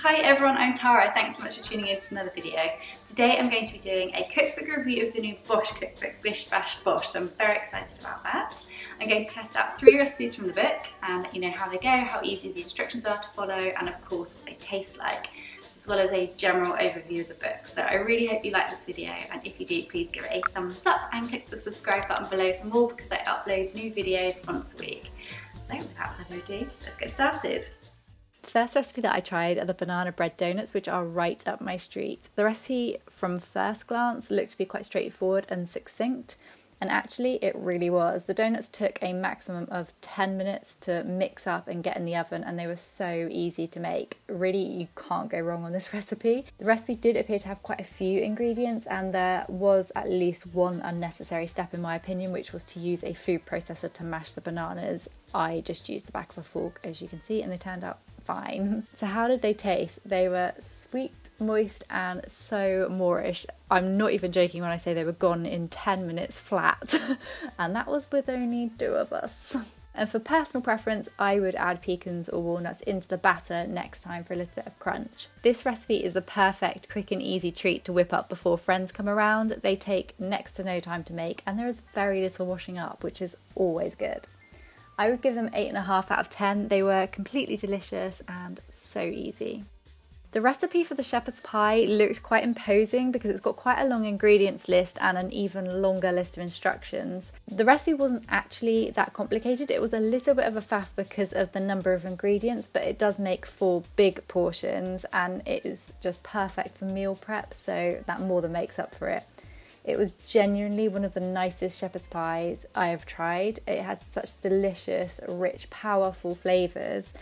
Hi everyone, I'm Tara. Thanks so much for tuning in to another video. Today I'm going to be doing a cookbook review of the new Bosh cookbook, Bish Bash Bosh, so I'm very excited about that. I'm going to test out 3 recipes from the book and let you know how they go, how easy the instructions are to follow, and of course what they taste like, as well as a general overview of the book. So I really hope you like this video, and if you do, please give it a thumbs up and click the subscribe button below for more, because I upload new videos once a week. So without further ado, let's get started. The first recipe that I tried are the banana bread donuts, which are right up my street. The recipe from first glance looked to be quite straightforward and succinct, and actually it really was. The donuts took a maximum of 10 minutes to mix up and get in the oven, and they were so easy to make. Really, you can't go wrong on this recipe. The recipe did appear to have quite a few ingredients, and there was at least one unnecessary step in my opinion, which was to use a food processor to mash the bananas. I just used the back of a fork, as you can see, and they turned out fine. So how did they taste? They were sweet, moist, and so Moorish. I'm not even joking when I say they were gone in 10 minutes flat, and that was with only 2 of us. And for personal preference, I would add pecans or walnuts into the batter next time for a little bit of crunch. This recipe is the perfect quick and easy treat to whip up before friends come around. They take next to no time to make, and there is very little washing up, which is always good. I would give them 8.5 out of 10. They were completely delicious and so easy. The recipe for the shepherd's pie looked quite imposing because it's got quite a long ingredients list and an even longer list of instructions. The recipe wasn't actually that complicated. It was a little bit of a faff because of the number of ingredients, but it does make 4 big portions and it is just perfect for meal prep, so that more than makes up for it. It was genuinely one of the nicest shepherd's pies I have tried. It had such delicious, rich, powerful flavours,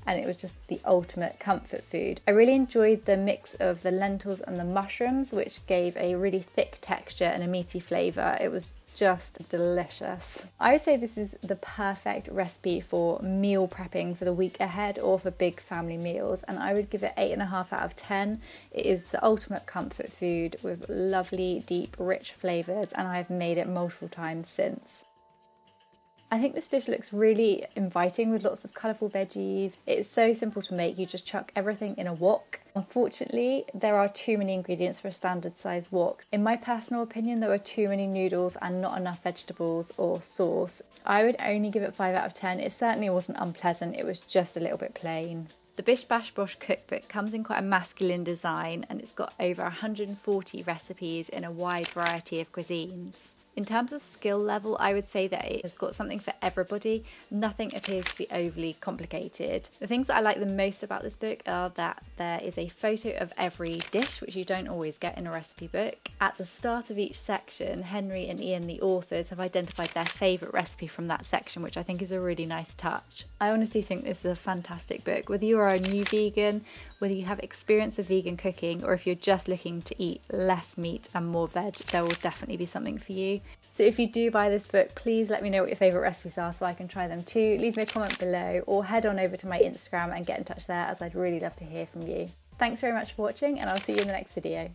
and it was just the ultimate comfort food. I really enjoyed the mix of the lentils and the mushrooms, which gave a really thick texture and a meaty flavour. It was just delicious. I would say this is the perfect recipe for meal prepping for the week ahead or for big family meals, and I would give it 8.5 out of 10. It is the ultimate comfort food with lovely, deep, rich flavours, and I've made it multiple times since. I think this dish looks really inviting with lots of colourful veggies. It's so simple to make, you just chuck everything in a wok. Unfortunately, there are too many ingredients for a standard size wok. In my personal opinion, there were too many noodles and not enough vegetables or sauce. I would only give it 5 out of 10. It certainly wasn't unpleasant, it was just a little bit plain. The Bish Bash Bosh cookbook comes in quite a masculine design, and it's got over 140 recipes in a wide variety of cuisines. In terms of skill level, I would say that it has got something for everybody. Nothing appears to be overly complicated. The things that I like the most about this book are that there is a photo of every dish, which you don't always get in a recipe book. At the start of each section, Henry and Ian, the authors, have identified their favourite recipe from that section, which I think is a really nice touch. I honestly think this is a fantastic book. Whether you are a new vegan, whether you have experience of vegan cooking, or if you're just looking to eat less meat and more veg, there will definitely be something for you. So if you do buy this book, please let me know what your favourite recipes are so I can try them too. Leave me a comment below or head on over to my Instagram and get in touch there, as I'd really love to hear from you. Thanks very much for watching, and I'll see you in the next video.